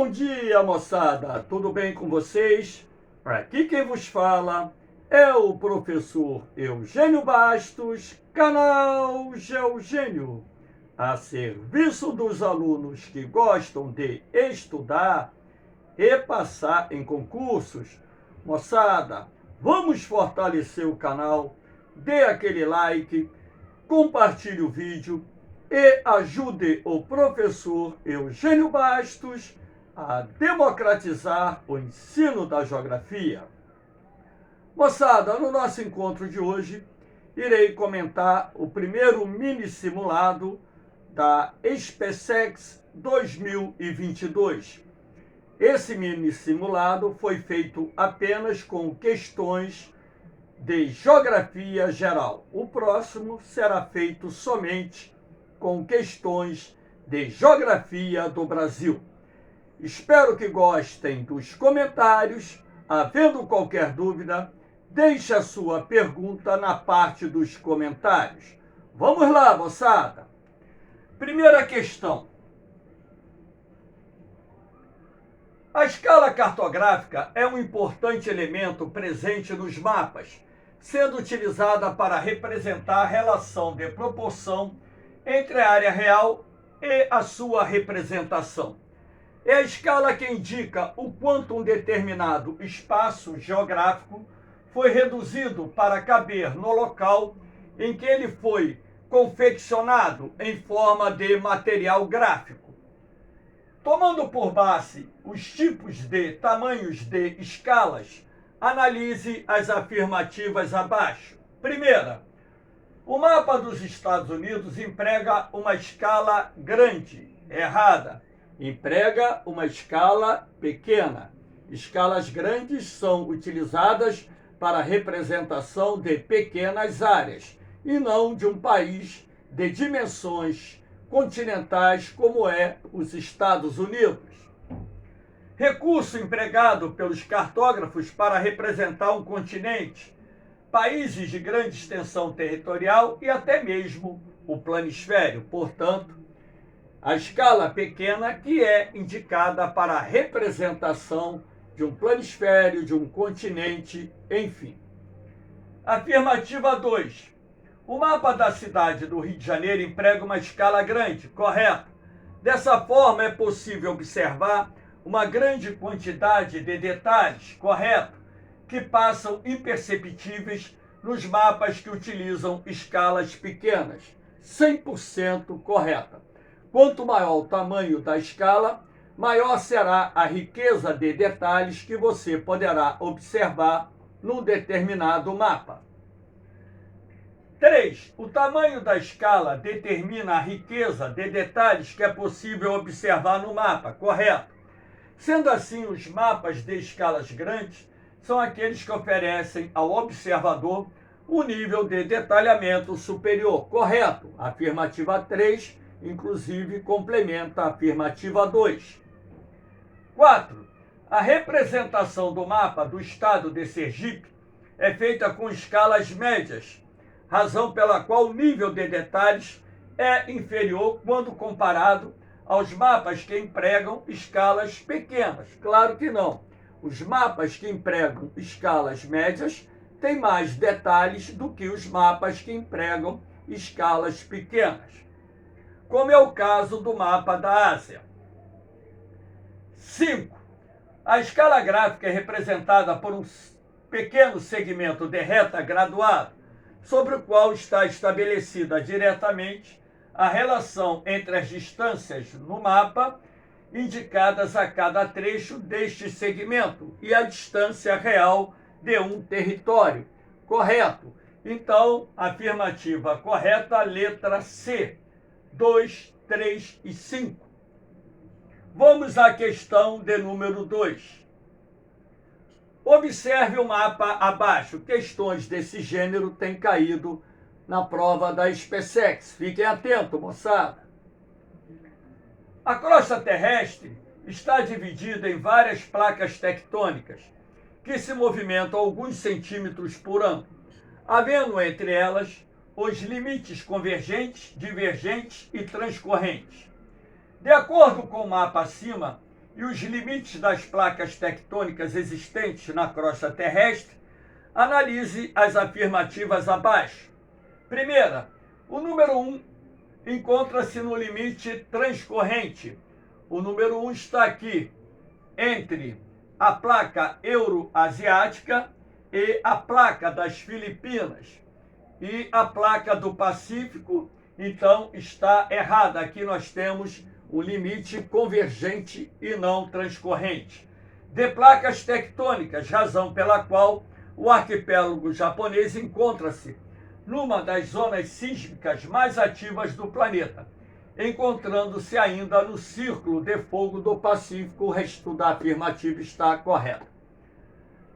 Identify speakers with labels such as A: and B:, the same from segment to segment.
A: Bom dia, moçada! Tudo bem com vocês? Aqui quem vos fala é o professor Eugênio Bastos, canal Geogênio, a serviço dos alunos que gostam de estudar e passar em concursos. Moçada, vamos fortalecer o canal, dê aquele like, compartilhe o vídeo e ajude o professor Eugênio Bastos a democratizar o ensino da geografia. Moçada, no nosso encontro de hoje, irei comentar o primeiro mini simulado da SpaceX 2022. Esse mini simulado foi feito apenas com questões de geografia geral. O próximo será feito somente com questões de geografia do Brasil. Espero que gostem dos comentários. Havendo qualquer dúvida, deixe a sua pergunta na parte dos comentários. Vamos lá, moçada! Primeira questão. A escala cartográfica é um importante elemento presente nos mapas, sendo utilizada para representar a relação de proporção entre a área real e a sua representação. É a escala que indica o quanto um determinado espaço geográfico foi reduzido para caber no local em que ele foi confeccionado em forma de material gráfico. Tomando por base os tipos de tamanhos de escalas, analise as afirmativas abaixo. Primeira, o mapa dos Estados Unidos emprega uma escala grande. Errada. Emprega uma escala pequena. Escalas grandes são utilizadas para a representação de pequenas áreas e não de um país de dimensões continentais como é os Estados Unidos. Recurso empregado pelos cartógrafos para representar um continente, países de grande extensão territorial e até mesmo o planisfério. Portanto, a escala pequena que é indicada para a representação de um planisfério, de um continente, enfim. Afirmativa 2. O mapa da cidade do Rio de Janeiro emprega uma escala grande, correto? Dessa forma é possível observar uma grande quantidade de detalhes, correto? Que passam imperceptíveis nos mapas que utilizam escalas pequenas. 100% correta. Quanto maior o tamanho da escala, maior será a riqueza de detalhes que você poderá observar num determinado mapa. 3. O tamanho da escala determina a riqueza de detalhes que é possível observar no mapa, correto? Sendo assim, os mapas de escalas grandes são aqueles que oferecem ao observador um nível de detalhamento superior, correto? Afirmativa 3, inclusive, complementa a afirmativa 2. 4. A representação do mapa do estado de Sergipe é feita com escalas médias, razão pela qual o nível de detalhes é inferior quando comparado aos mapas que empregam escalas pequenas. Claro que não. Os mapas que empregam escalas médias têm mais detalhes do que os mapas que empregam escalas pequenas, como é o caso do mapa da Ásia. 5. A escala gráfica é representada por um pequeno segmento de reta graduado, sobre o qual está estabelecida diretamente a relação entre as distâncias no mapa indicadas a cada trecho deste segmento e a distância real de um território. Correto? Então, afirmativa correta, letra C. 2, 3 e 5. Vamos à questão de número 2. Observe o mapa abaixo. Questões desse gênero têm caído na prova da SpaceX. Fiquem atentos, moçada. A crosta terrestre está dividida em várias placas tectônicas que se movimentam alguns centímetros por ano, havendo entre elas os limites convergentes, divergentes e transcorrentes. De acordo com o mapa acima, e os limites das placas tectônicas existentes na crosta terrestre, analise as afirmativas abaixo. Primeira, o número 1 encontra-se no limite transcorrente. O número 1 está aqui entre a placa euroasiática e a placa das Filipinas. E a placa do Pacífico, então, está errada. Aqui nós temos o limite convergente e não transcorrente. De placas tectônicas, razão pela qual o arquipélago japonês encontra-se numa das zonas sísmicas mais ativas do planeta, encontrando-se ainda no Círculo de Fogo do Pacífico. O resto da afirmativa está correto.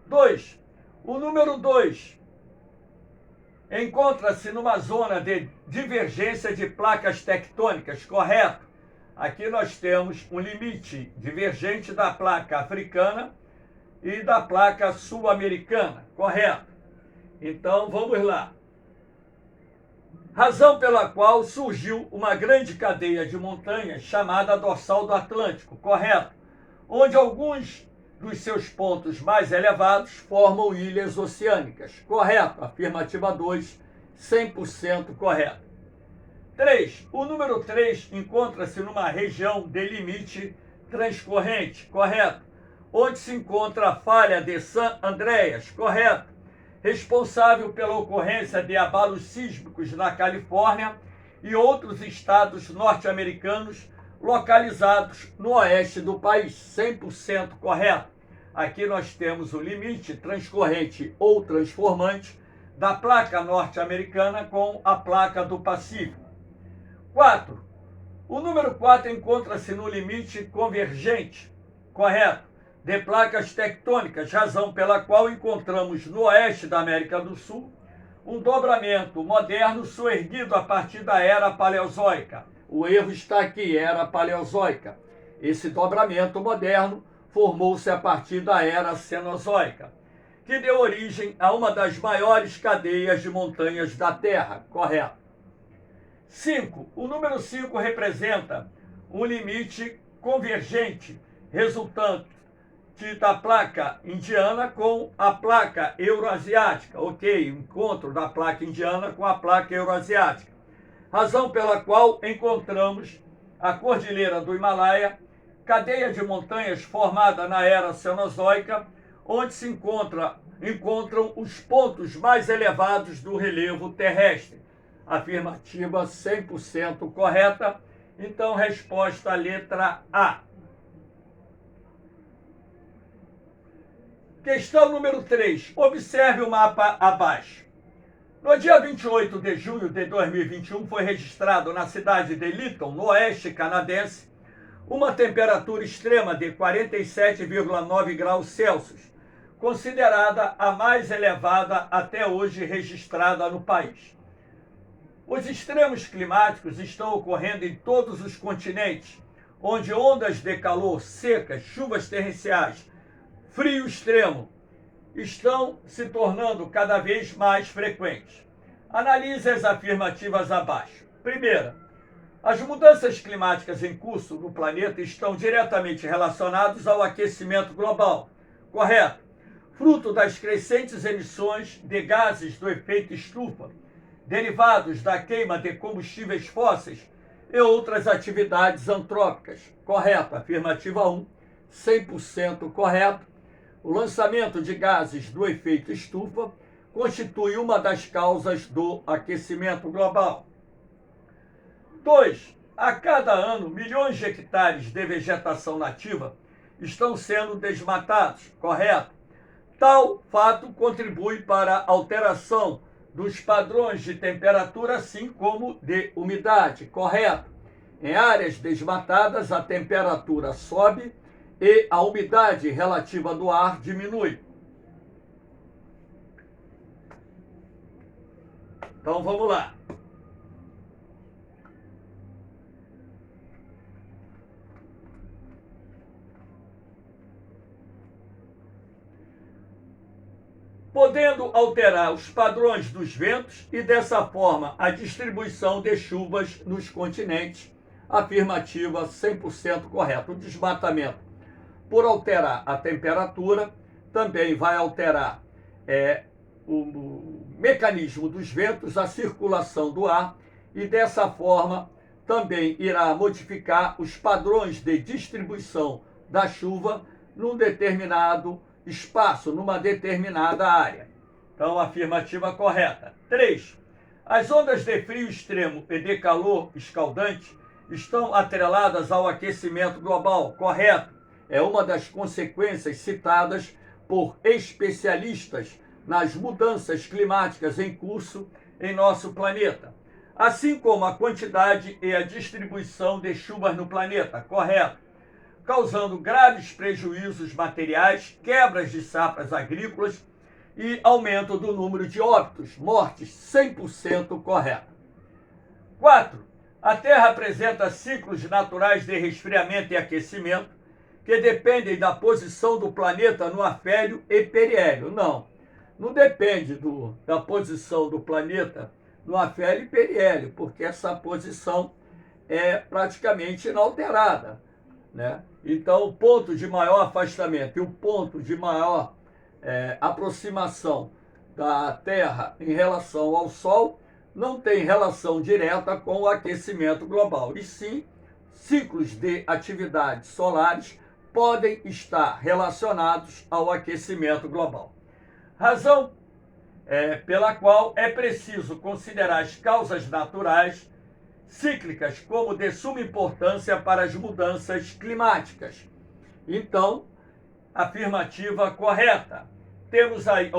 A: 2. O número 2 encontra-se numa zona de divergência de placas tectônicas, correto? Aqui nós temos um limite divergente da placa africana e da placa sul-americana, correto? Então, vamos lá. Razão pela qual surgiu uma grande cadeia de montanhas chamada Dorsal do Atlântico, correto? Onde alguns dos seus pontos mais elevados formam ilhas oceânicas, correto? Afirmativa 2, 100% correto. 3. O número 3 encontra-se numa região de limite transcorrente, correto? Onde se encontra a falha de San Andreas, correto? Responsável pela ocorrência de abalos sísmicos na Califórnia e outros estados norte-americanos localizados no oeste do país, 100% correto. Aqui nós temos o limite transcorrente ou transformante da placa norte-americana com a placa do Pacífico. 4. O número 4 encontra-se no limite convergente, correto? De placas tectônicas, razão pela qual encontramos no oeste da América do Sul um dobramento moderno soerguido a partir da Era Paleozoica. O erro está aqui, Era Paleozoica. Esse dobramento moderno formou-se a partir da Era Cenozoica, que deu origem a uma das maiores cadeias de montanhas da Terra, correto? 5. O número 5 representa um limite convergente, resultante da placa indiana com a placa euroasiática. Ok, encontro da placa indiana com a placa euroasiática. Razão pela qual encontramos a Cordilheira do Himalaia, cadeia de montanhas formada na Era Cenozoica, onde se encontram os pontos mais elevados do relevo terrestre. Afirmativa 100% correta. Então, resposta letra A. Questão número 3. Observe o mapa abaixo. No dia 28 de junho de 2021, foi registrado na cidade de Lytton, no oeste canadense, uma temperatura extrema de 47,9 graus Celsius, considerada a mais elevada até hoje registrada no país. Os extremos climáticos estão ocorrendo em todos os continentes, onde ondas de calor, secas, chuvas torrenciais, frio extremo estão se tornando cada vez mais frequentes. Analise as afirmativas abaixo. Primeira, as mudanças climáticas em curso no planeta estão diretamente relacionadas ao aquecimento global, correto? Fruto das crescentes emissões de gases do efeito estufa, derivados da queima de combustíveis fósseis e outras atividades antrópicas, correto? Afirmativa 1, 100% correto. O lançamento de gases do efeito estufa constitui uma das causas do aquecimento global. 2. A cada ano, milhões de hectares de vegetação nativa estão sendo desmatados, correto? Tal fato contribui para a alteração dos padrões de temperatura, assim como de umidade, correto? Em áreas desmatadas, a temperatura sobe e a umidade relativa do ar diminui. Então vamos lá. Podendo alterar os padrões dos ventos e, dessa forma, a distribuição de chuvas nos continentes. Afirmativa 100% correta. O desmatamento por alterar a temperatura, também vai alterar o mecanismo dos ventos, a circulação do ar, e dessa forma também irá modificar os padrões de distribuição da chuva num determinado espaço, numa determinada área. Então, afirmativa correta. 3. As ondas de frio extremo e de calor escaldante estão atreladas ao aquecimento global. Correto. É uma das consequências citadas por especialistas nas mudanças climáticas em curso em nosso planeta, assim como a quantidade e a distribuição de chuvas no planeta. Correto. Causando graves prejuízos materiais, quebras de safras agrícolas e aumento do número de óbitos, mortes, 100% correto. 4. A Terra apresenta ciclos naturais de resfriamento e aquecimento que dependem da posição do planeta no afélio e periélio. Não depende da posição do planeta no afélio e periélio, porque essa posição é praticamente inalterada, né? Então, o ponto de maior afastamento e o ponto de maior aproximação da Terra em relação ao Sol não tem relação direta com o aquecimento global, e sim, ciclos de atividades solares podem estar relacionados ao aquecimento global. Razão pela qual é preciso considerar as causas naturais cíclicas como de suma importância para as mudanças climáticas. Então, afirmativa correta. Temos aí,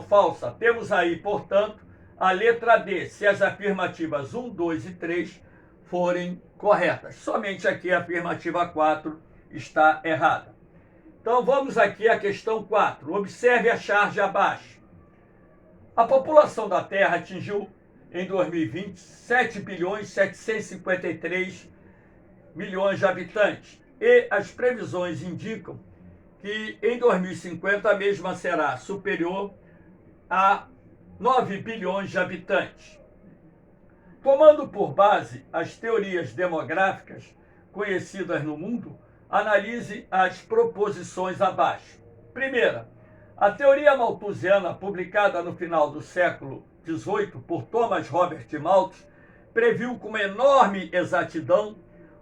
A: falsa. Temos aí, portanto, a letra D, se as afirmativas 1, 2 e 3 forem corretas. Somente aqui a afirmativa 4 está errada. Então vamos aqui à questão 4. Observe a charge abaixo. A população da Terra atingiu em 2020 7.753 bilhões de habitantes. E as previsões indicam que em 2050 a mesma será superior a 9 bilhões de habitantes. Tomando por base as teorias demográficas conhecidas no mundo, analise as proposições abaixo. Primeira, a teoria malthusiana, publicada no final do século XVIII por Thomas Robert Malthus, previu com enorme exatidão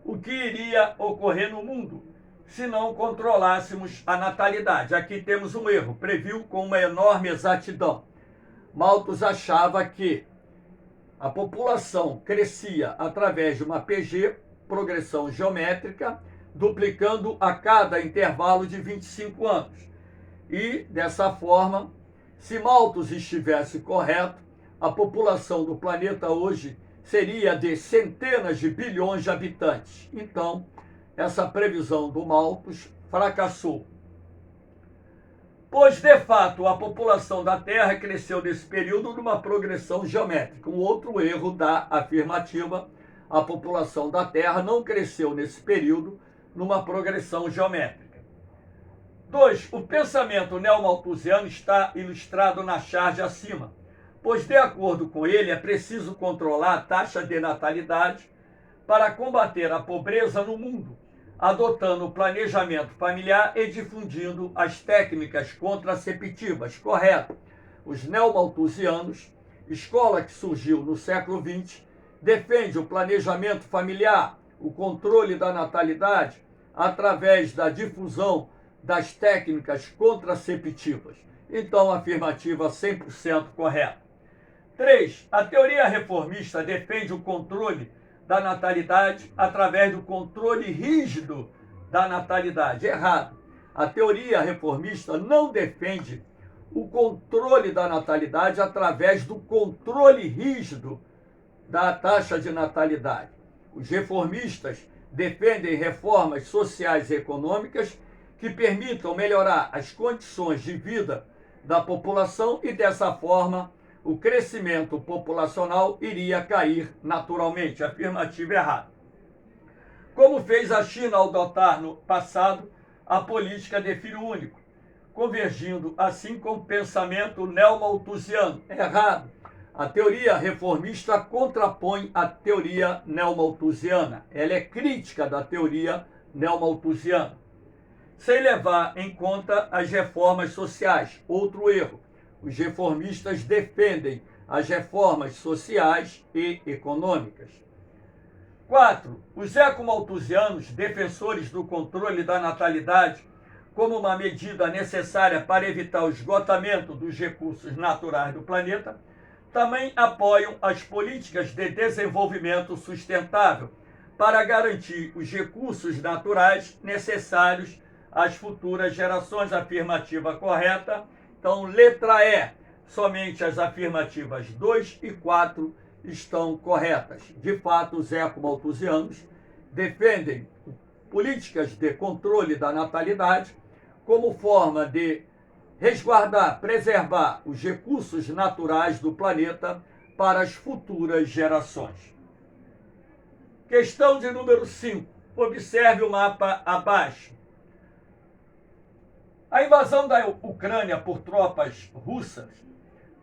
A: o que iria ocorrer no mundo se não controlássemos a natalidade. Aqui temos um erro, previu com uma enorme exatidão. Malthus achava que a população crescia através de uma PG, progressão geométrica, duplicando a cada intervalo de 25 anos. E, dessa forma, se Malthus estivesse correto, a população do planeta hoje seria de centenas de bilhões de habitantes. Então, essa previsão do Malthus fracassou. Pois, de fato, a população da Terra cresceu nesse período numa progressão geométrica. Um outro erro da afirmativa, a população da Terra não cresceu nesse período numa progressão geométrica. 2. O pensamento neomalthusiano está ilustrado na charge acima, pois, de acordo com ele, é preciso controlar a taxa de natalidade para combater a pobreza no mundo, adotando o planejamento familiar e difundindo as técnicas contraceptivas. Correto. Os neomalthusianos, escola que surgiu no século XX, defende o planejamento familiar, o controle da natalidade, através da difusão das técnicas contraceptivas. Então, afirmativa 100% correta. 3. A teoria reformista defende o controle da natalidade através do controle rígido da natalidade. Errado. A teoria reformista não defende o controle da natalidade através do controle rígido da taxa de natalidade. Os reformistas defendem reformas sociais e econômicas que permitam melhorar as condições de vida da população e, dessa forma, o crescimento populacional iria cair naturalmente. Afirmativa errada. Como fez a China ao adotar no passado a política de filho único, convergindo assim com o pensamento neomalthusiano. Errado. A teoria reformista contrapõe a teoria neomalthusiana. Ela é crítica da teoria neomalthusiana. sem levar em conta as reformas sociais. Outro erro. Os reformistas defendem as reformas sociais e econômicas. 4. Os ecomalthusianos, defensores do controle da natalidade como uma medida necessária para evitar o esgotamento dos recursos naturais do planeta, também apoiam as políticas de desenvolvimento sustentável para garantir os recursos naturais necessários às futuras gerações. Afirmativa correta. Então, letra E, somente as afirmativas 2 e 4 estão corretas. De fato, os ecomalthusianos defendem políticas de controle da natalidade como forma de resguardar, preservar os recursos naturais do planeta para as futuras gerações. Questão de número 5. Observe o mapa abaixo. A invasão da Ucrânia por tropas russas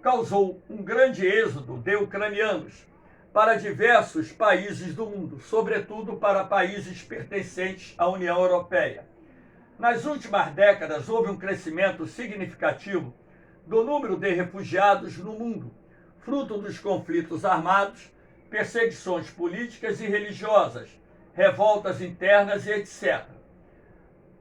A: causou um grande êxodo de ucranianos para diversos países do mundo, sobretudo para países pertencentes à União Europeia. Nas últimas décadas, houve um crescimento significativo do número de refugiados no mundo, fruto dos conflitos armados, perseguições políticas e religiosas, revoltas internas e etc.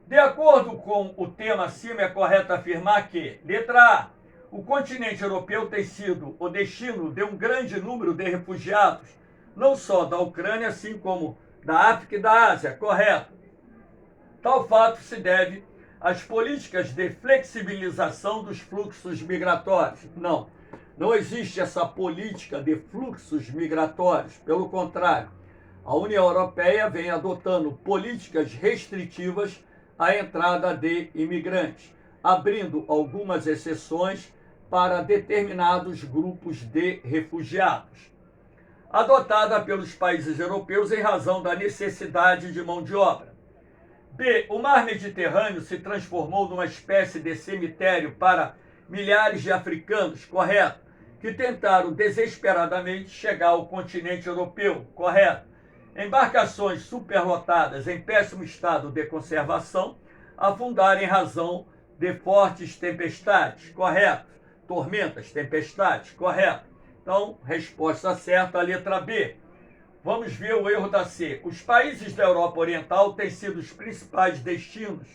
A: De acordo com o tema acima, é correto afirmar que, letra A, o continente europeu tem sido o destino de um grande número de refugiados, não só da Ucrânia, assim como da África e da Ásia, correto? Tal fato se deve às políticas de flexibilização dos fluxos migratórios. Não existe essa política de fluxos migratórios. Pelo contrário, a União Europeia vem adotando políticas restritivas à entrada de imigrantes, abrindo algumas exceções para determinados grupos de refugiados, adotada pelos países europeus em razão da necessidade de mão de obra. B. O mar Mediterrâneo se transformou numa espécie de cemitério para milhares de africanos, correto, que tentaram desesperadamente chegar ao continente europeu, correto. Embarcações superlotadas em péssimo estado de conservação afundaram em razão de fortes tempestades, correto. Tormentas, tempestades, correto. Então, resposta certa, a letra B. Vamos ver o erro da C. Os países da Europa Oriental têm sido os principais destinos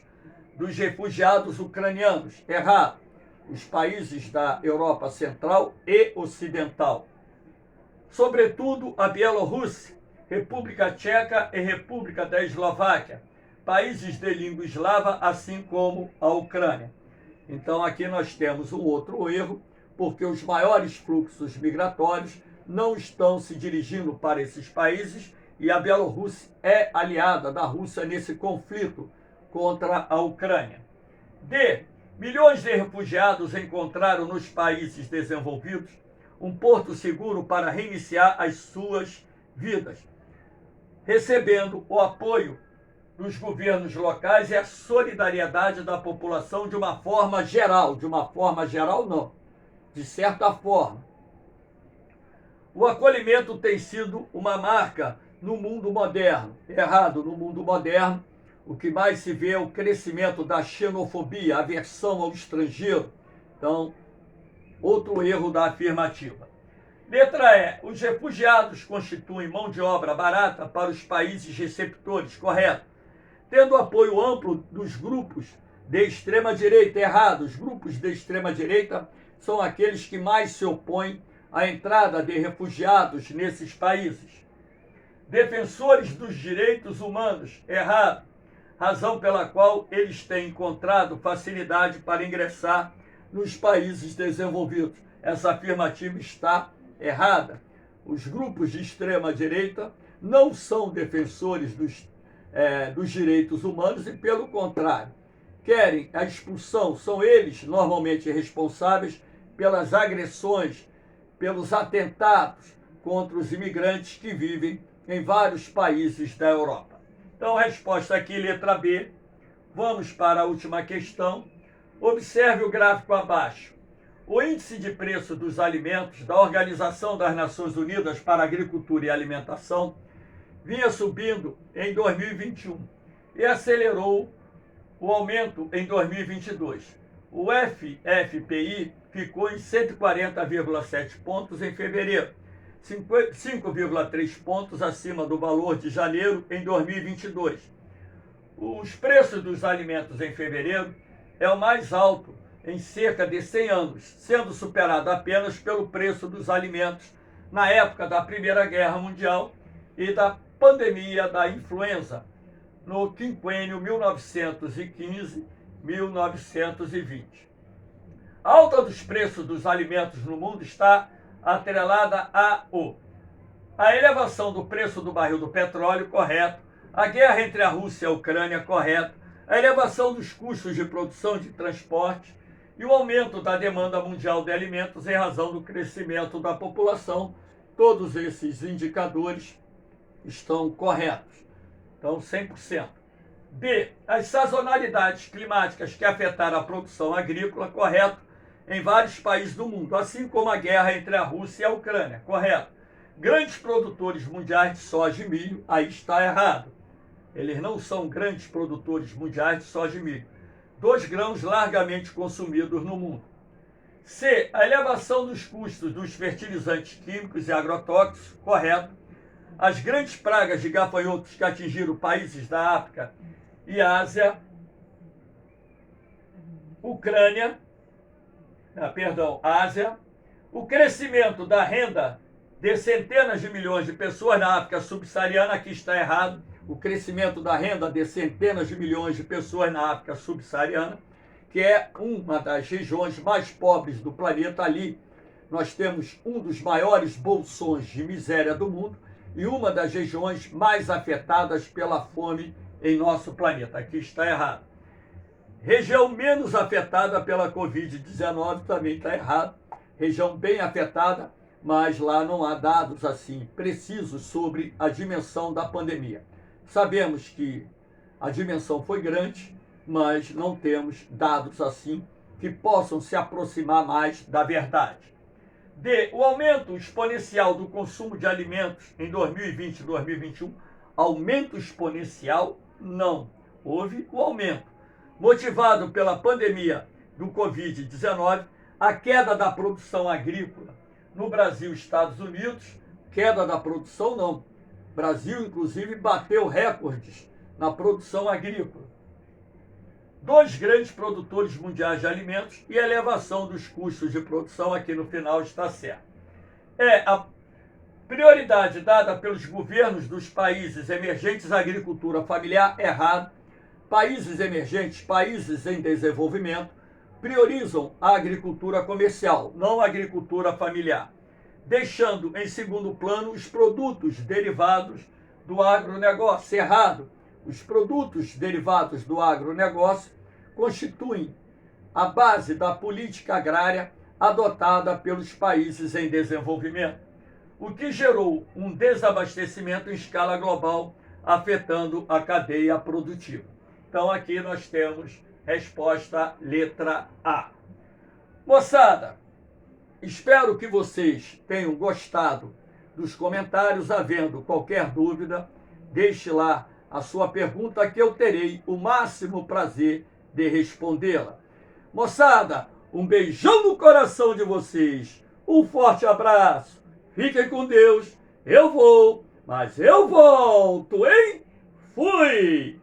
A: dos refugiados ucranianos. Errado. Os países da Europa Central e Ocidental. Sobretudo a Bielorrússia, República Tcheca e República da Eslováquia, países de língua eslava, assim como a Ucrânia. Então aqui nós temos um outro erro, porque os maiores fluxos migratórios não estão se dirigindo para esses países e a Bielorrússia é aliada da Rússia nesse conflito contra a Ucrânia. D. Milhões de refugiados encontraram nos países desenvolvidos um porto seguro para reiniciar as suas vidas, recebendo o apoio dos governos locais e a solidariedade da população de uma forma geral. De uma forma geral, não. De certa forma. O acolhimento tem sido uma marca no mundo moderno. Errado, no mundo moderno, o que mais se vê é o crescimento da xenofobia, a aversão ao estrangeiro. Então, outro erro da afirmativa. Letra E. Os refugiados constituem mão de obra barata para os países receptores, correto. Tendo apoio amplo dos grupos de extrema-direita. Errado, os grupos de extrema-direita são aqueles que mais se opõem à entrada de refugiados nesses países. Defensores dos direitos humanos. Errado, razão pela qual eles têm encontrado facilidade para ingressar nos países desenvolvidos. Essa afirmativa está errada. Os grupos de extrema-direita não são defensores dos direitos humanos e, pelo contrário, querem a expulsão. São eles normalmente responsáveis pelas agressões, pelos atentados contra os imigrantes que vivem em vários países da Europa. Então, resposta aqui, letra B. Vamos para a última questão. Observe o gráfico abaixo. O índice de preço dos alimentos da Organização das Nações Unidas para a Agricultura e Alimentação vinha subindo em 2021 e acelerou o aumento em 2022. O FFPI ficou em 140,7 pontos em fevereiro, 5,3 pontos acima do valor de janeiro em 2022. Os preços dos alimentos em fevereiro é o mais alto em cerca de 100 anos, sendo superado apenas pelo preço dos alimentos na época da Primeira Guerra Mundial e da pandemia da influenza, no quinquênio 1915-1920. A alta dos preços dos alimentos no mundo está atrelada a elevação do preço do barril do petróleo, correto, a guerra entre a Rússia e a Ucrânia, correto, a elevação dos custos de produção e de transporte e o aumento da demanda mundial de alimentos em razão do crescimento da população. Todos esses indicadores estão corretos. Então, 100%. B. As sazonalidades climáticas que afetaram a produção agrícola, correto, em vários países do mundo, assim como a guerra entre a Rússia e a Ucrânia, correto. Grandes produtores mundiais de soja e milho, aí está errado. Eles não são grandes produtores mundiais de soja e milho. 2 grãos largamente consumidos no mundo. C. A elevação dos custos dos fertilizantes químicos e agrotóxicos, correto. As grandes pragas de gafanhotos que atingiram países da África e Ásia, Ásia, o crescimento da renda de centenas de milhões de pessoas na África subsaariana, aqui está errado, o crescimento da renda de centenas de milhões de pessoas na África subsaariana, que é uma das regiões mais pobres do planeta. Ali nós temos um dos maiores bolsões de miséria do mundo e uma das regiões mais afetadas pela fome em nosso planeta. Aqui está errado. Região menos afetada pela Covid-19 também está errado. Região bem afetada, mas lá não há dados assim precisos sobre a dimensão da pandemia. Sabemos que a dimensão foi grande, mas não temos dados assim que possam se aproximar mais da verdade. D. O aumento exponencial do consumo de alimentos em 2020 e 2021. Aumento exponencial? Não. Houve o aumento. Motivado pela pandemia do Covid-19, a queda da produção agrícola no Brasil e Estados Unidos, queda da produção não. Brasil, inclusive, bateu recordes na produção agrícola. 2 grandes produtores mundiais de alimentos e elevação dos custos de produção, aqui no final está certo. É a prioridade dada pelos governos dos países emergentes à agricultura familiar, errado. Países emergentes, países em desenvolvimento, priorizam a agricultura comercial, não a agricultura familiar, deixando em segundo plano os produtos derivados do agronegócio, errado. Os produtos derivados do agronegócio constituem a base da política agrária adotada pelos países em desenvolvimento, o que gerou um desabastecimento em escala global, afetando a cadeia produtiva. Então aqui nós temos resposta letra A. Moçada, espero que vocês tenham gostado dos comentários. Havendo qualquer dúvida, deixe lá a sua pergunta que eu terei o máximo prazer de respondê-la. Moçada, um beijão no coração de vocês, um forte abraço, fiquem com Deus, eu vou, mas eu volto, hein? Fui!